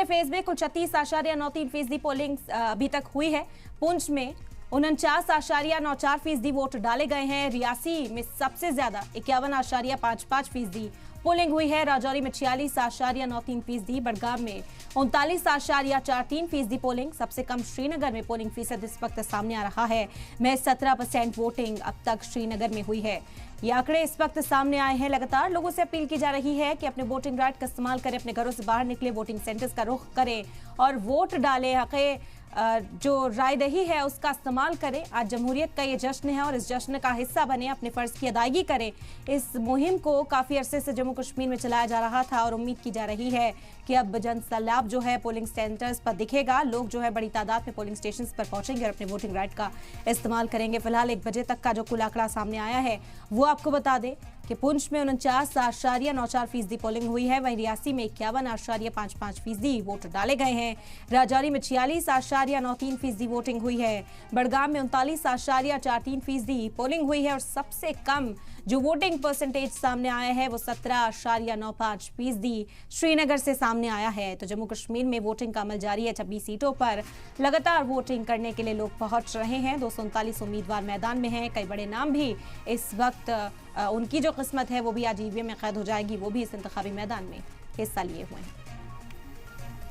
दूसरे फेज में कुल 36.93% पोलिंग अभी तक हुई है। पुंछ में 49.94% वोट डाले गए हैं। रियासी में सबसे ज्यादा 51.55% पोलिंग हुई है। राजौरी में 46.93%, बड़गाम में 39.43% पोलिंग। सबसे कम श्रीनगर में पोलिंग फीसद इस वक्त सामने आ रहा है। में 17% वोटिंग अब तक श्रीनगर में हुई है। ये आंकड़े इस वक्त सामने आए हैं। लगातार लोगों से अपील की जा रही है कि अपने वोटिंग राइट का इस्तेमाल करें, अपने घरों से बाहर निकले, वोटिंग सेंटर्स का रुख करें और वोट डालें। हक़े जो रायदही है उसका इस्तेमाल करें। आज जमहूरियत का ये जश्न है और इस जश्न का हिस्सा बने, अपने फर्ज की अदायगी करें। इस मुहिम को काफी अरसे से जम्मू कश्मीर में चलाया जा रहा था और उम्मीद की जा रही है कि अब जनसैलाब जो है पोलिंग सेंटर्स पर दिखेगा। लोग जो है बड़ी तादाद में पोलिंग स्टेशन पर पहुंचेंगे और अपने वोटिंग राइट का इस्तेमाल करेंगे। फिलहाल 1 बजे तक का जो कुल आंकड़ा सामने आया है वो आपको बता दें कि पुंछ में 49.94% पोलिंग हुई है। वहीं रियासी में 51.55% वोट डाले गए हैं। राजौरी में 46.93% वोटिंग हुई है। बड़गाम में 39.43% पोलिंग हुई है और सबसे कम जो वोटिंग परसेंटेज सामने आया है वो 17.95% श्रीनगर से सामने आया है। तो जम्मू कश्मीर में वोटिंग का अमल जारी है। 26 सीटों पर लगातार वोटिंग करने के लिए लोग पहुंच रहे हैं। 239 उम्मीदवार मैदान में हैं। कई बड़े नाम भी इस वक्त उनकी जो किस्मत है वो भी आज ईवीएम में कैद हो जाएगी, वो भी इस इंतखाबी मैदान में हिस्सा लिए हुए हैं।